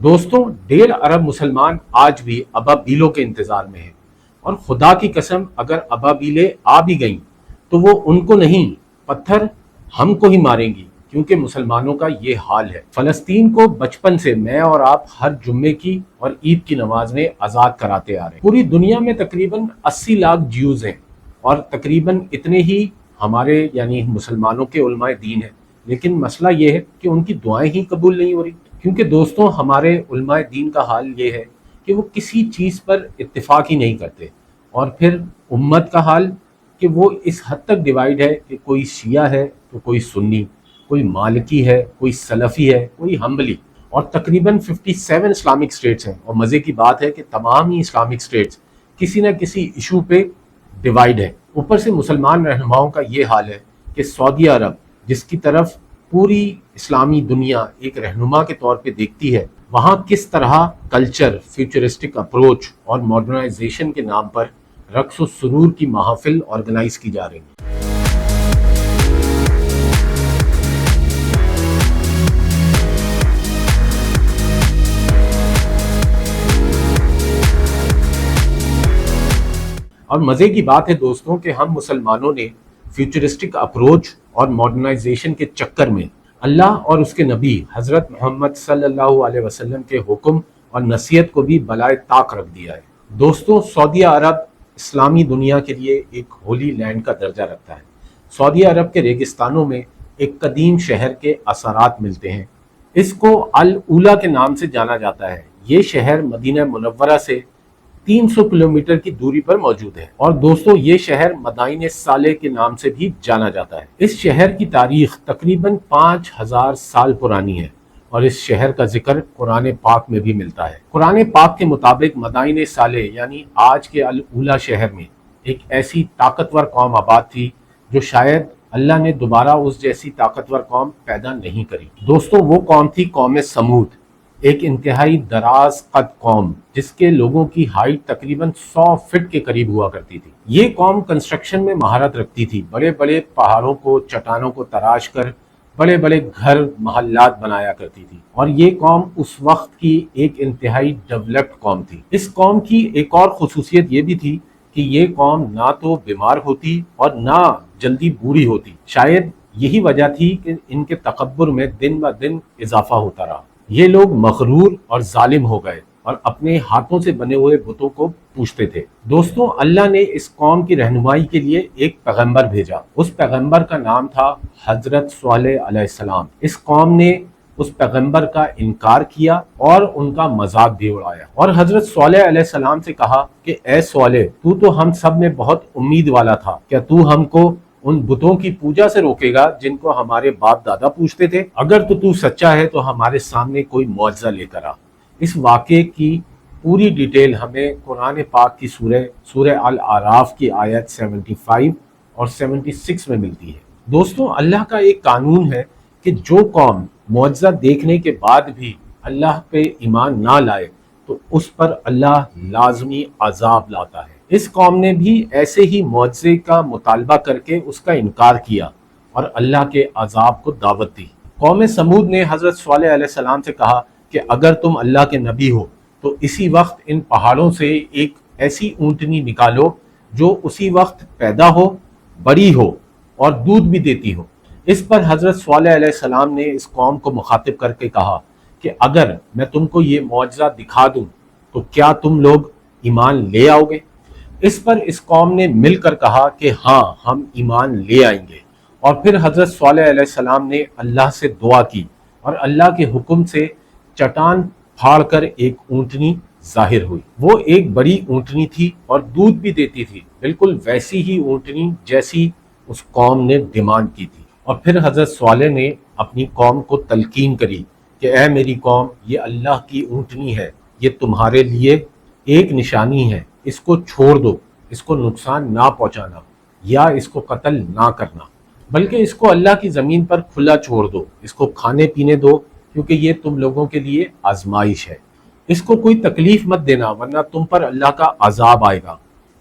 دوستوں 1.5 ارب مسلمان آج بھی ابابیلوں کے انتظار میں ہیں، اور خدا کی قسم اگر ابابیلیں آ بھی گئیں تو وہ ان کو نہیں، پتھر ہم کو ہی ماریں گی، کیونکہ مسلمانوں کا یہ حال ہے۔ فلسطین کو بچپن سے میں اور آپ ہر جمعے کی اور عید کی نماز میں آزاد کراتے آ رہے ہیں۔ پوری دنیا میں تقریباً 80 لاکھ جیوز ہیں، اور تقریباً اتنے ہی ہمارے یعنی مسلمانوں کے علماء دین ہیں، لیکن مسئلہ یہ ہے کہ ان کی دعائیں ہی قبول نہیں ہو رہی۔ کیونکہ دوستوں ہمارے علماء دین کا حال یہ ہے کہ وہ کسی چیز پر اتفاق ہی نہیں کرتے، اور پھر امت کا حال کہ وہ اس حد تک ڈیوائیڈ ہے کہ کوئی شیعہ ہے تو کوئی سنی، کوئی مالکی ہے، کوئی سلفی ہے، کوئی حنبلی، اور تقریباً 57 اسلامک اسٹیٹس ہیں، اور مزے کی بات ہے کہ تمام ہی اسلامک اسٹیٹس کسی نہ کسی ایشو پہ ڈیوائیڈ ہے۔ اوپر سے مسلمان رہنماؤں کا یہ حال ہے کہ سعودی عرب جس کی طرف پوری اسلامی دنیا ایک رہنما کے طور پہ دیکھتی ہے، وہاں کس طرح کلچر، فیوچرسٹک اپروچ اور ماڈرنائزیشن کے نام پر رقص و سرور کی محافل آرگنائز کی جا رہی ہیں۔ اور مزے کی بات ہے دوستوں کہ ہم مسلمانوں نے فیوچرسٹک اپروچ اور ماڈرنائزیشن کے چکر میں اللہ اور اس کے نبی حضرت محمد صلی اللہ علیہ وسلم کے حکم اور نصیحت کو بھی بالائے طاق رکھ دیا ہے۔ دوستوں سعودی عرب اسلامی دنیا کے لیے ایک ہولی لینڈ کا درجہ رکھتا ہے۔ سعودی عرب کے ریگستانوں میں ایک قدیم شہر کے اثرات ملتے ہیں۔ اس کو الاولیٰ کے نام سے جانا جاتا ہے۔ یہ شہر مدینہ منورہ سے 300 کلومیٹر کی دوری پر موجود ہے، اور دوستوں یہ شہر مدائن صالح کے نام سے بھی جانا جاتا ہے۔ اس شہر کی تاریخ تقریباً 5000 سال پرانی ہے، اور اس شہر کا ذکر قرآن پاک میں بھی ملتا ہے۔ قرآن پاک کے مطابق مدائن صالح یعنی آج کے الاولیٰ شہر میں ایک ایسی طاقتور قوم آباد تھی جو شاید اللہ نے دوبارہ اس جیسی طاقتور قوم پیدا نہیں کری۔ دوستوں وہ قوم تھی قوم سمود، ایک انتہائی دراز قد قوم جس کے لوگوں کی ہائٹ تقریباً 100 فٹ کے قریب ہوا کرتی تھی۔ یہ قوم کنسٹرکشن میں مہارت رکھتی تھی، بڑے بڑے پہاڑوں کو، چٹانوں کو تراش کر بڑے بڑے گھر محلات بنایا کرتی تھی، اور یہ قوم اس وقت کی ایک انتہائی ڈیولپڈ قوم تھی۔ اس قوم کی ایک اور خصوصیت یہ بھی تھی کہ یہ قوم نہ تو بیمار ہوتی اور نہ جلدی بوڑھی ہوتی۔ شاید یہی وجہ تھی کہ ان کے تکبر میں دن بہ دن اضافہ ہوتا رہا۔ یہ لوگ مغرور اور ظالم ہو گئے اور اپنے ہاتھوں سے بنے ہوئے بتوں کو پوجتے تھے۔ دوستوں اللہ نے اس قوم کی رہنمائی کے لیے ایک پیغمبر بھیجا۔ اس پیغمبر کا نام تھا حضرت صالح علیہ السلام۔ اس قوم نے اس پیغمبر کا انکار کیا اور ان کا مذاق بھی اڑایا، اور حضرت صالح علیہ السلام سے کہا کہ اے صالح تو ہم سب میں بہت امید والا تھا، کیا تو ہم کو ان بتوں کی پوجا سے روکے گا جن کو ہمارے باپ دادا پوجتے تھے؟ اگر تو سچا ہے تو ہمارے سامنے کوئی معجزہ لے کر آ۔ اس واقعے کی پوری ڈیٹیل ہمیں قرآن پاک کی سورہ الاعراف کی آیت 75 اور 76 میں ملتی ہے۔ دوستوں اللہ کا ایک قانون ہے کہ جو قوم معجزہ دیکھنے کے بعد بھی اللہ پہ ایمان نہ لائے تو اس پر اللہ لازمی عذاب لاتا ہے۔ اس قوم نے بھی ایسے ہی معجزے کا مطالبہ کر کے اس کا انکار کیا اور اللہ کے عذاب کو دعوت دی۔ قوم سمود نے حضرت صالح علیہ السلام سے کہا کہ اگر تم اللہ کے نبی ہو تو اسی وقت ان پہاڑوں سے ایک ایسی اونٹنی نکالو جو اسی وقت پیدا ہو، بڑی ہو اور دودھ بھی دیتی ہو۔ اس پر حضرت صالح علیہ السلام نے اس قوم کو مخاطب کر کے کہا کہ اگر میں تم کو یہ معجزہ دکھا دوں تو کیا تم لوگ ایمان لے آؤ گے؟ اس پر اس قوم نے مل کر کہا کہ ہاں ہم ایمان لے آئیں گے، اور پھر حضرت صالح علیہ السلام نے اللہ سے دعا کی اور اللہ کے حکم سے چٹان پھاڑ کر ایک اونٹنی ظاہر ہوئی۔ وہ ایک بڑی اونٹنی تھی اور دودھ بھی دیتی تھی، بالکل ویسی ہی اونٹنی جیسی اس قوم نے ڈیمانڈ کی تھی۔ اور پھر حضرت صالح نے اپنی قوم کو تلقین کری کہ اے میری قوم، یہ اللہ کی اونٹنی ہے، یہ تمہارے لیے ایک نشانی ہے، اس کو چھوڑ دو، اس کو نقصان نہ پہنچانا یا اس کو قتل نہ کرنا، بلکہ اس کو اللہ کی زمین پر کھلا چھوڑ دو، اس کو کھانے پینے دو، کیونکہ یہ تم لوگوں کے لیے آزمائش ہے۔ اس کو کوئی تکلیف مت دینا ورنہ تم پر اللہ کا عذاب آئے گا۔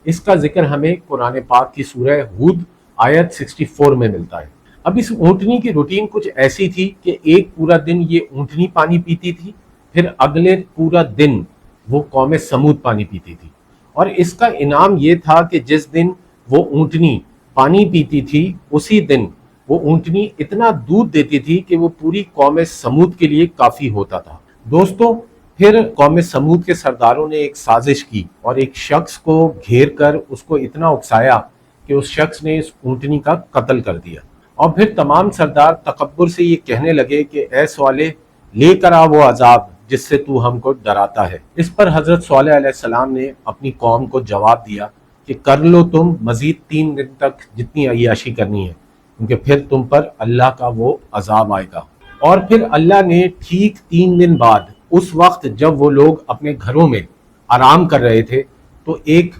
اس کا ذکر ہمیں قرآن پاک کی سورہ ہود آیت 64 میں ملتا ہے۔ اب اس اونٹنی کی روٹین کچھ ایسی تھی کہ ایک پورا دن یہ اونٹنی پانی پیتی تھی، پھر اگلے پورا دن وہ قوم سمود پانی پیتی تھی، اور اس کا انعام یہ تھا کہ جس دن وہ اونٹنی پانی پیتی تھی اسی دن وہ اونٹنی اتنا دودھ دیتی تھی کہ وہ پوری قوم سمود کے لیے کافی ہوتا تھا۔ دوستوں، پھر قوم سمود کے سرداروں نے ایک سازش کی اور ایک شخص کو گھیر کر اس کو اتنا اکسایا کہ اس شخص نے اس اونٹنی کا قتل کر دیا، اور پھر تمام سردار تکبر سے یہ کہنے لگے کہ اے صالح، لے کر آ وہ عذاب جس سے تو ہم کو ڈراتا ہے۔ اس پر حضرت صالح علیہ السلام نے اپنی قوم کو جواب دیا کہ کر لو تم مزید 3 دن تک جتنی عیاشی کرنی ہے، کیونکہ پھر تم پر اللہ کا وہ عذاب آئے گا۔ اور پھر اللہ نے ٹھیک 3 دن بعد، اس وقت جب وہ لوگ اپنے گھروں میں آرام کر رہے تھے، تو ایک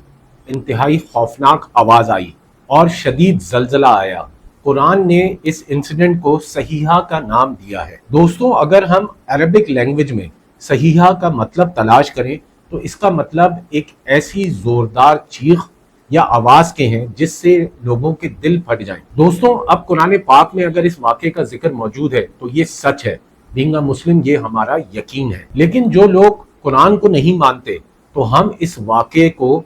انتہائی خوفناک آواز آئی اور شدید زلزلہ آیا۔ قرآن نے اس انسیڈنٹ کو صحیحہ کا نام دیا ہے۔ دوستوں، اگر ہم عربک لینگویج میں صحیحہ کا مطلب تلاش کریں تو اس کا مطلب ایک ایسی زوردار چیخ یا آواز کے ہیں جس سے لوگوں کے دل پھٹ جائیں۔ دوستوں، اب قرآن پاک میں اگر اس واقعے کا ذکر موجود ہے تو یہ سچ ہے، بینگ اے مسلم یہ ہمارا یقین ہے۔ لیکن جو لوگ قرآن کو نہیں مانتے تو ہم اس واقعے کو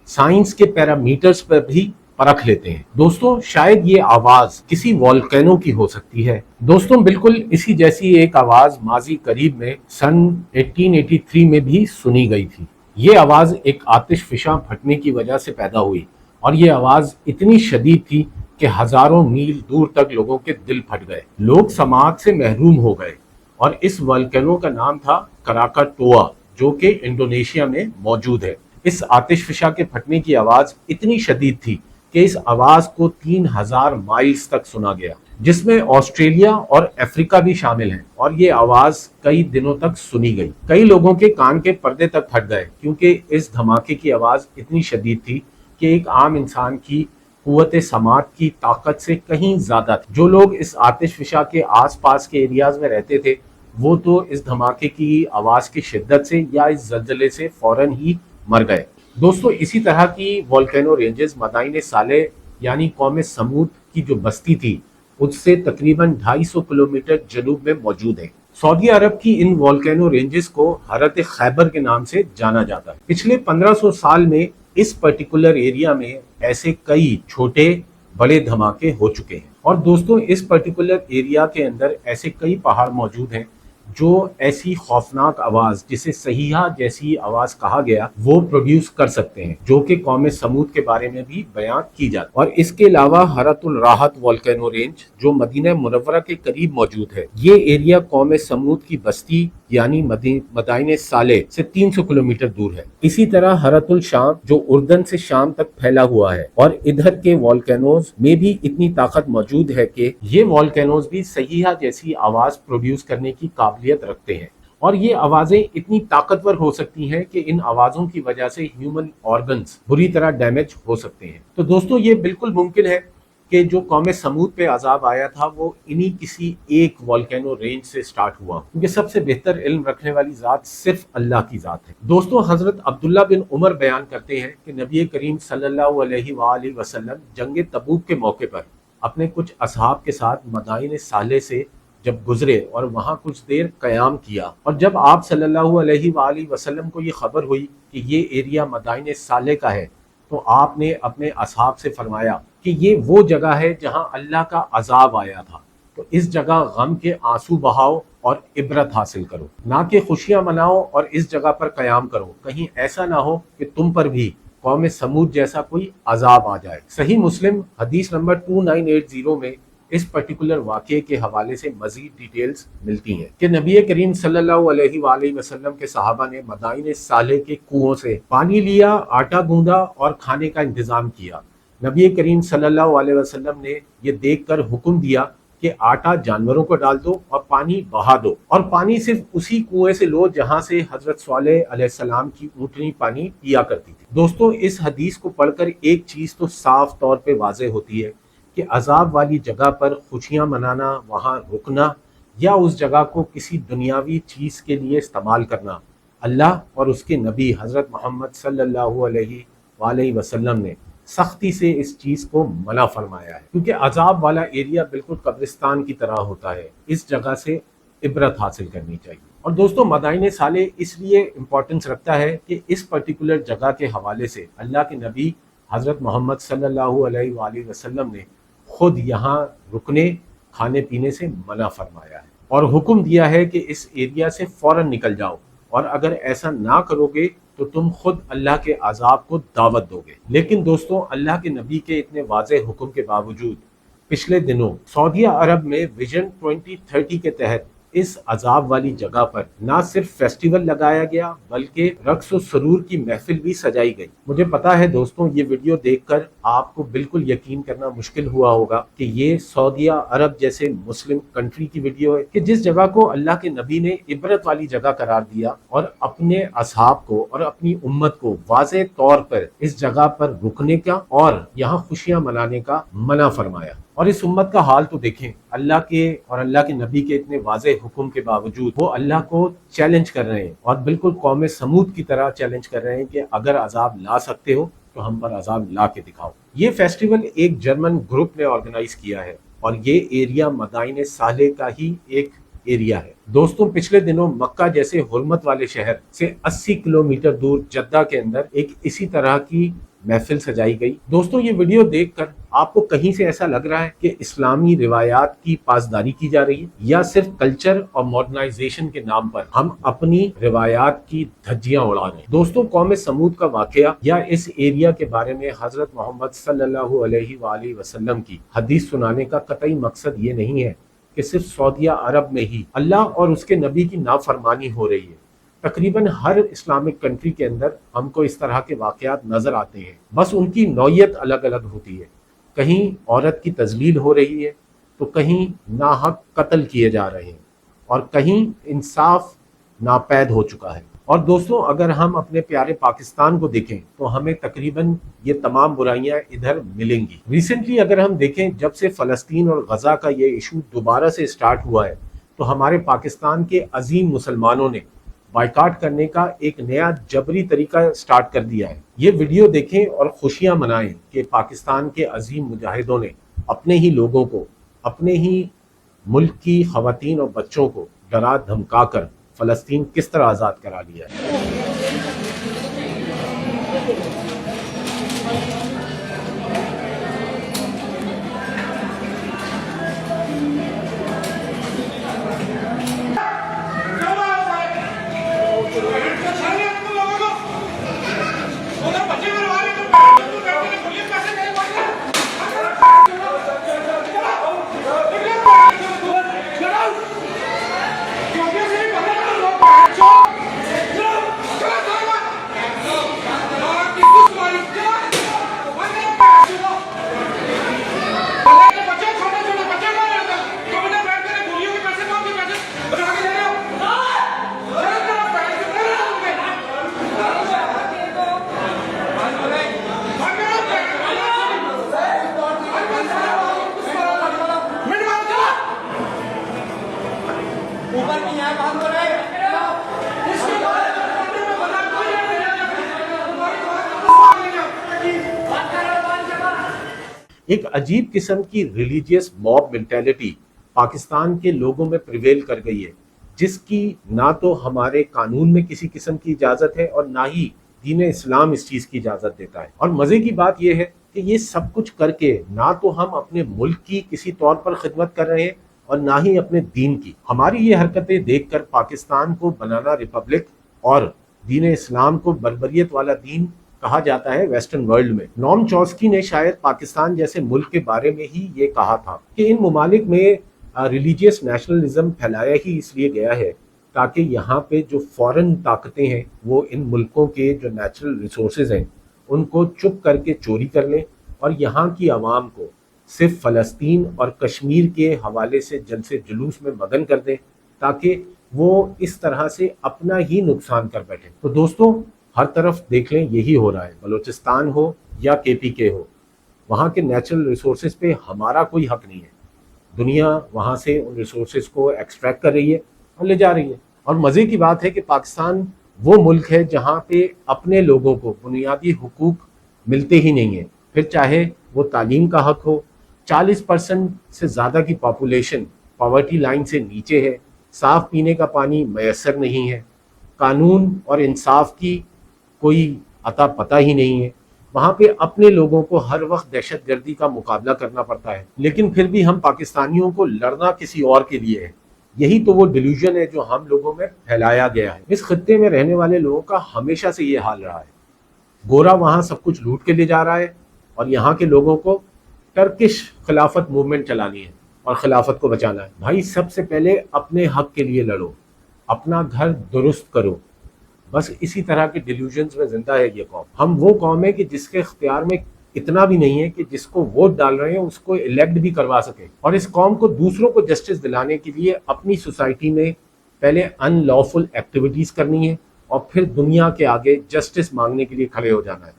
سائنس کے پیرامیٹرز پر بھی پرکھ لیتے ہیں۔ دوستوں، شاید یہ آواز کسی والکینو کی ہو سکتی ہے۔ دوستوں، بالکل اسی جیسی ایک آواز ماضی قریب میں سن 1883 میں بھی سنی گئی تھی۔ یہ آواز ایک آتش فشاں پھٹنے کی وجہ سے پیدا ہوئی، اور یہ آواز اتنی شدید تھی کہ ہزاروں میل دور تک لوگوں کے دل پھٹ گئے، لوگ سماعت سے محروم ہو گئے، اور اس والکینو کا نام تھا کراکاٹوا، جو کہ انڈونیشیا میں موجود ہے۔ اس آتش فشاں کے پھٹنے کی آواز اتنی شدید تھی کہ اس آواز کو 3000 مائلز تک سنا گیا، جس میں آسٹریلیا اور افریقہ بھی شامل ہیں، اور یہ آواز کئی دنوں تک سنی گئی۔ کئی لوگوں کے کان کے پردے تک پھٹ گئے، کیونکہ اس دھماکے کی آواز اتنی شدید تھی کہ ایک عام انسان کی قوت سماعت کی طاقت سے کہیں زیادہ تھی۔ جو لوگ اس آتش فشاں کے آس پاس کے ایریاز میں رہتے تھے وہ تو اس دھماکے کی آواز کی شدت سے یا اس زلزلے سے فوراً ہی مر گئے۔ دوستو، اسی طرح کی والکینو رینجز مدائن صالح یعنی قوم سمود کی جو بستی تھی اس سے تقریباً 250 کلومیٹر جنوب میں موجود ہے۔ سعودی عرب کی ان والکینو رینجز کو حرت خیبر کے نام سے جانا جاتا ہے۔ پچھلے 1500 سال میں اس پرٹیکولر ایریا میں ایسے کئی چھوٹے بڑے دھماکے ہو چکے ہیں، اور دوستوں اس پرٹیکولر ایریا کے اندر ایسے کئی پہاڑ موجود ہیں جو ایسی خوفناک آواز جسے صحیحہ جیسی آواز کہا گیا وہ پروڈیوس کر سکتے ہیں، جو کہ قوم سمود کے بارے میں بھی بیان کی جاتی ہے۔ اور اس کے علاوہ حرت الراحت والکینو رینج جو مدینہ منورہ کے قریب موجود ہے، یہ ایریا قوم سمود کی بستی یعنی مدائن صالح سے 300 کلومیٹر دور ہے۔ اسی طرح حرت الشام جو اردن سے شام تک پھیلا ہوا ہے، اور ادھر کے والکینوز میں بھی اتنی طاقت موجود ہے کہ یہ والکینوز بھی صحیحہ جیسی آواز پروڈیوس کرنے کی قابلیت رکھتے ہیں، اور یہ آوازیں اتنی طاقتور ہو سکتی ہیں کہ ان آوازوں کی وجہ سے ہیومن آرگنز بری طرح ڈیمیج ہو سکتے ہیں۔ تو دوستو، یہ بالکل ممکن ہے کہ جو قوم سمود پہ عذاب آیا تھا وہ انہی کسی ایک والکینو رینج سے سٹارٹ ہوا، کیونکہ سب سے بہتر علم رکھنے والی ذات صرف اللہ کی ذات ہے۔ دوستو، حضرت عبداللہ بن عمر بیان کرتے ہیں کہ نبی کریم صلی اللہ علیہ وآلہ وسلم جنگ تبوک کے موقع پر اپنے کچھ اصحاب کے ساتھ مدائن صالح سے جب گزرے اور وہاں کچھ دیر قیام کیا، اور جب آپ صلی اللہ علیہ وآلہ وسلم کو یہ خبر ہوئی کہ یہ ایریا مدائن صالح کا ہے، تو آپ نے اپنے اصحاب سے فرمایا کہ یہ وہ جگہ ہے جہاں اللہ کا عذاب آیا تھا، تو اس جگہ غم کے آنسو بہاؤ اور عبرت حاصل کرو، نہ کہ خوشیاں مناؤ اور اس جگہ پر قیام کرو، کہیں ایسا نہ ہو کہ تم پر بھی قوم سمود جیسا کوئی عذاب آ جائے۔ صحیح مسلم حدیث نمبر 2980 میں اس پرٹیکولر واقعے کے حوالے سے مزید ڈیٹیلز ملتی ہیں کہ نبی کریم صلی اللہ علیہ وآلہ وسلم کے صحابہ نے مدائن صالح کے کنووں سے پانی لیا، آٹا گوندا اور کھانے کا انتظام کیا۔ نبی کریم صلی اللہ علیہ وسلم نے یہ دیکھ کر حکم دیا کہ آٹا جانوروں کو ڈال دو اور پانی بہا دو، اور پانی صرف اسی کنویں سے لو جہاں سے حضرت صالح علیہ السلام کی اونٹنی پانی پیا کرتی تھی۔ دوستو، اس حدیث کو پڑھ کر ایک چیز تو صاف طور پہ واضح ہوتی ہے کہ عذاب والی جگہ پر خوشیاں منانا، وہاں رکنا یا اس جگہ کو کسی دنیاوی چیز کے لیے استعمال کرنا، اللہ اور اس کے نبی حضرت محمد صلی اللہ علیہ وآلہ وسلم نے سختی سے اس چیز کو منع فرمایا ہے، کیونکہ عذاب والا ایریا بالکل قبرستان کی طرح ہوتا ہے۔ اس جگہ سے عبرت حاصل کرنی چاہیے۔ اور دوستوں مدائن صالح اس لیے امپورٹنس رکھتا ہے کہ اس پرٹیکولر جگہ کے حوالے سے اللہ کے نبی حضرت محمد صلی اللہ علیہ وآلہ وسلم نے خود یہاں رکنے کھانے پینے سے منع فرمایا ہے اور حکم دیا ہے کہ اس ایریا سے فوراً نکل جاؤ، اور اگر ایسا نہ کرو گے تو تم خود اللہ کے عذاب کو دعوت دو گے۔ لیکن دوستوں اللہ کے نبی کے اتنے واضح حکم کے باوجود پچھلے دنوں سعودیہ عرب میں ویژن 2030 کے تحت اس عذاب والی جگہ پر نہ صرف فیسٹیول لگایا گیا بلکہ رقص و سرور کی محفل بھی سجائی گئی۔ مجھے پتا ہے دوستوں یہ ویڈیو دیکھ کر آپ کو بالکل یقین کرنا مشکل ہوا ہوگا کہ یہ سعودیہ عرب جیسے مسلم کنٹری کی ویڈیو ہے، کہ جس جگہ کو اللہ کے نبی نے عبرت والی جگہ قرار دیا اور اپنے اصحاب کو اور اپنی امت کو واضح طور پر اس جگہ پر رکنے کا اور یہاں خوشیاں منانے کا منع فرمایا۔ اور اس امت کا حال تو دیکھیں، اللہ کے اور اللہ کے نبی کے اتنے واضح حکم کے باوجود وہ اللہ کو چیلنج کر رہے ہیں، اور بالکل قوم سمود کی طرح چیلنج کر رہے ہیں کہ اگر عذاب لا سکتے ہو تو ہم پر عذاب لا کے دکھاؤ۔ یہ فیسٹیول ایک جرمن گروپ نے آرگنائز کیا ہے اور یہ ایریا مدائن صالح کا ہی ایک ایریا ہے۔ دوستوں پچھلے دنوں مکہ جیسے حرمت والے شہر سے 80 کلومیٹر دور جدہ کے اندر ایک اسی طرح کی محفل سجائی گئی۔ دوستوں یہ ویڈیو دیکھ کر آپ کو کہیں سے ایسا لگ رہا ہے کہ اسلامی روایات کی پاسداری کی جا رہی ہے، یا صرف کلچر اور ماڈرنائزیشن کے نام پر ہم اپنی روایات کی دھجیاں اڑا رہے ہیں؟ دوستوں قوم سمود کا واقعہ یا اس ایریا کے بارے میں حضرت محمد صلی اللہ علیہ وآلہ وسلم کی حدیث سنانے کا قطعی مقصد یہ نہیں ہے کہ صرف سعودیہ عرب میں ہی اللہ اور اس کے نبی کی نافرمانی ہو رہی ہے۔ تقریباً ہر اسلامک کنٹری کے اندر ہم کو اس طرح کے واقعات نظر آتے ہیں، بس ان کی نوعیت الگ الگ ہوتی ہے۔ کہیں عورت کی تذلیل ہو رہی ہے تو کہیں ناحق قتل کیے جا رہے ہیں، اور کہیں انصاف ناپید ہو چکا ہے۔ اور دوستوں اگر ہم اپنے پیارے پاکستان کو دیکھیں تو ہمیں تقریباً یہ تمام برائیاں ادھر ملیں گی۔ ریسنٹلی اگر ہم دیکھیں جب سے فلسطین اور غزہ کا یہ ایشو دوبارہ سے سٹارٹ ہوا ہے تو ہمارے پاکستان کے عظیم مسلمانوں نے بائیکاٹ کرنے کا ایک نیا جبری طریقہ سٹارٹ کر دیا ہے۔ یہ ویڈیو دیکھیں اور خوشیاں منائیں کہ پاکستان کے عظیم مجاہدوں نے اپنے ہی لوگوں کو، اپنے ہی ملک کی خواتین اور بچوں کو ڈرا دھمکا کر فلسطین کس طرح آزاد کرا لیا ہے۔ ایک عجیب قسم کی ریلیجیس موب مینٹیلٹی پاکستان کے لوگوں میں پریویل کر گئی ہے، جس کی نہ تو ہمارے قانون میں کسی قسم کی اجازت ہے اور نہ ہی دین اسلام اس چیز کی اجازت دیتا ہے۔ اور مزے کی بات یہ ہے کہ یہ سب کچھ کر کے نہ تو ہم اپنے ملک کی کسی طور پر خدمت کر رہے ہیں اور نہ ہی اپنے دین کی۔ ہماری یہ حرکتیں دیکھ کر پاکستان کو بنانا ریپبلک اور دین اسلام کو بربریت والا دین کہا جاتا ہے ویسٹرن ورلڈ میں۔ نوم چوسکی نے شاید پاکستان جیسے ملک کے بارے میں ہی یہ کہا تھا کہ ان ممالک میں ریلیجیس نیشنلزم پھیلایا ہی اس لیے گیا ہے تاکہ یہاں پہ جو فورن طاقتیں ہیں وہ ان ملکوں کے جو نیچرل ریسورسز ہیں ان کو چپ کر کے چوری کر لیں اور یہاں کی عوام کو صرف فلسطین اور کشمیر کے حوالے سے جلسے جلوس میں مگن کر دیں تاکہ وہ اس طرح سے اپنا ہی نقصان کر بیٹھے۔ تو دوستوں ہر طرف دیکھ لیں یہی ہو رہا ہے، بلوچستان ہو یا KPK ہو، وہاں کے نیچرل ریسورسز پہ ہمارا کوئی حق نہیں ہے۔ دنیا وہاں سے ان ریسورسز کو ایکسٹریکٹ کر رہی ہے اور لے جا رہی ہے۔ اور مزے کی بات ہے کہ پاکستان وہ ملک ہے جہاں پہ اپنے لوگوں کو بنیادی حقوق ملتے ہی نہیں ہیں، پھر چاہے وہ تعلیم کا حق ہو۔ 40% سے زیادہ کی پاپولیشن پاورٹی لائن سے نیچے ہے، صاف پینے کا پانی میسر نہیں ہے، قانون اور انصاف کی کوئی عطا پتہ ہی نہیں ہے، وہاں پہ اپنے لوگوں کو ہر وقت دہشت گردی کا مقابلہ کرنا پڑتا ہے، لیکن پھر بھی ہم پاکستانیوں کو لڑنا کسی اور کے لیے ہے۔ یہی تو وہ ڈیلیوژن ہے جو ہم لوگوں میں پھیلایا گیا ہے۔ اس خطے میں رہنے والے لوگوں کا ہمیشہ سے یہ حال رہا ہے، گورا وہاں سب کچھ لوٹ کے لے جا رہا ہے اور یہاں کے لوگوں کو ٹرکش خلافت موومنٹ چلانی ہے اور خلافت کو بچانا ہے۔ بھائی سب سے پہلے اپنے حق کے لیے لڑو، اپنا گھر درست کرو۔ بس اسی طرح کے ڈیلیوژنز میں زندہ ہے یہ قوم۔ ہم وہ قوم ہے کہ جس کے اختیار میں اتنا بھی نہیں ہے کہ جس کو ووٹ ڈال رہے ہیں اس کو الیکٹ بھی کروا سکے، اور اس قوم کو دوسروں کو جسٹس دلانے کے لیے اپنی سوسائٹی میں پہلے ان لافل ایکٹیویٹیز کرنی ہے اور پھر دنیا کے آگے جسٹس مانگنے کے لیے کھڑے ہو جانا ہے۔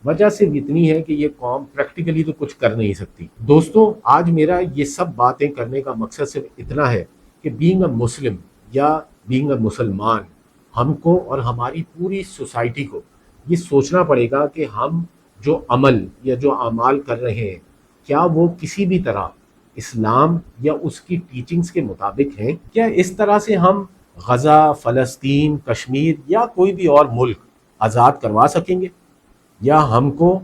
وجہ صرف اتنی ہے کہ یہ قوم پریکٹیکلی تو کچھ کر نہیں سکتی۔ دوستوں، آج میرا یہ سب باتیں کرنے کا مقصد صرف اتنا ہے کہ بینگ اے مسلم یا بینگ اے مسلمان، ہم کو اور ہماری پوری سوسائٹی کو یہ سوچنا پڑے گا کہ ہم جو عمل یا جو اعمال کر رہے ہیں کیا وہ کسی بھی طرح اسلام یا اس کی ٹیچنگز کے مطابق ہیں؟ کیا اس طرح سے ہم غزہ، فلسطین، کشمیر یا کوئی بھی اور ملک آزاد کروا سکیں گے؟ یا ہم کو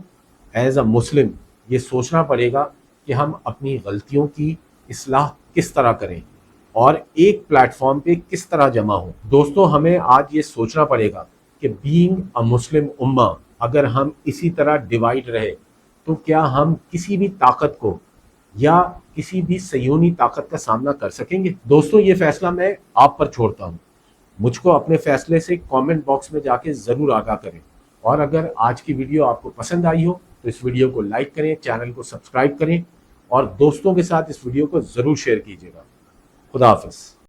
ایز اے مسلم یہ سوچنا پڑے گا کہ ہم اپنی غلطیوں کی اصلاح کس طرح کریں اور ایک پلیٹ فارم پہ کس طرح جمع ہوں؟ دوستوں، ہمیں آج یہ سوچنا پڑے گا کہ بینگ اے مسلم امہ اگر ہم اسی طرح ڈیوائیڈ رہے تو کیا ہم کسی بھی طاقت کو یا کسی بھی صہیونی طاقت کا سامنا کر سکیں گے؟ دوستوں، یہ فیصلہ میں آپ پر چھوڑتا ہوں۔ مجھ کو اپنے فیصلے سے کامنٹ باکس میں جا کے ضرور آگاہ کریں، اور اگر آج کی ویڈیو آپ کو پسند آئی ہو تو اس ویڈیو کو لائک کریں، چینل کو سبسکرائب کریں اور دوستوں کے ساتھ اس ویڈیو کو ضرور شیئر کیجیے گا۔ خدا حافظ۔